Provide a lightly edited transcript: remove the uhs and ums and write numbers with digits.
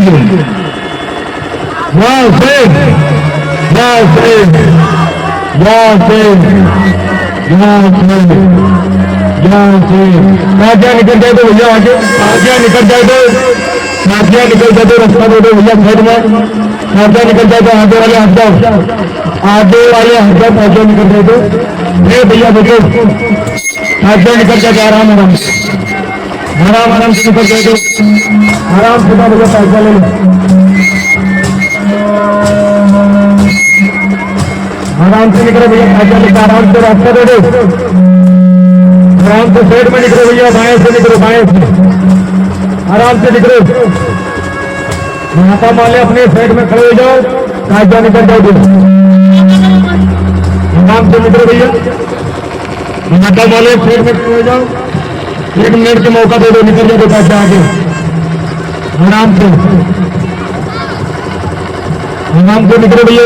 यहाँ से काटिया निकल जाए तो भैया आगे, काटिया निकल जाए तो रास्ता दे दो भैया साइड में। काटिया निकल जाए तो आगे वाले हट जाओ, काटिया निकल जाए तो ये भैया देखो, काटिया निकल जाए तो आराम से निकल जाए तो आराम से भैया काटिया ले लो। आराम से निकलो भैया, काटिया लेकर आराम से रास्ता दे दो। आराम से साइड में निकलो भैया, बाएं से निकलो, बाएं से आराम से निकलो। माता माले अपने साइड में खड़े हो जाओ, काटिया निकल जाओ। आराम से निकलो भैया, माता माले साइड में खड़े हो जाओ। 1 मिनट का मौका दे दो, निकल जाओ काटिया आगे। आराम से निकलो भैया।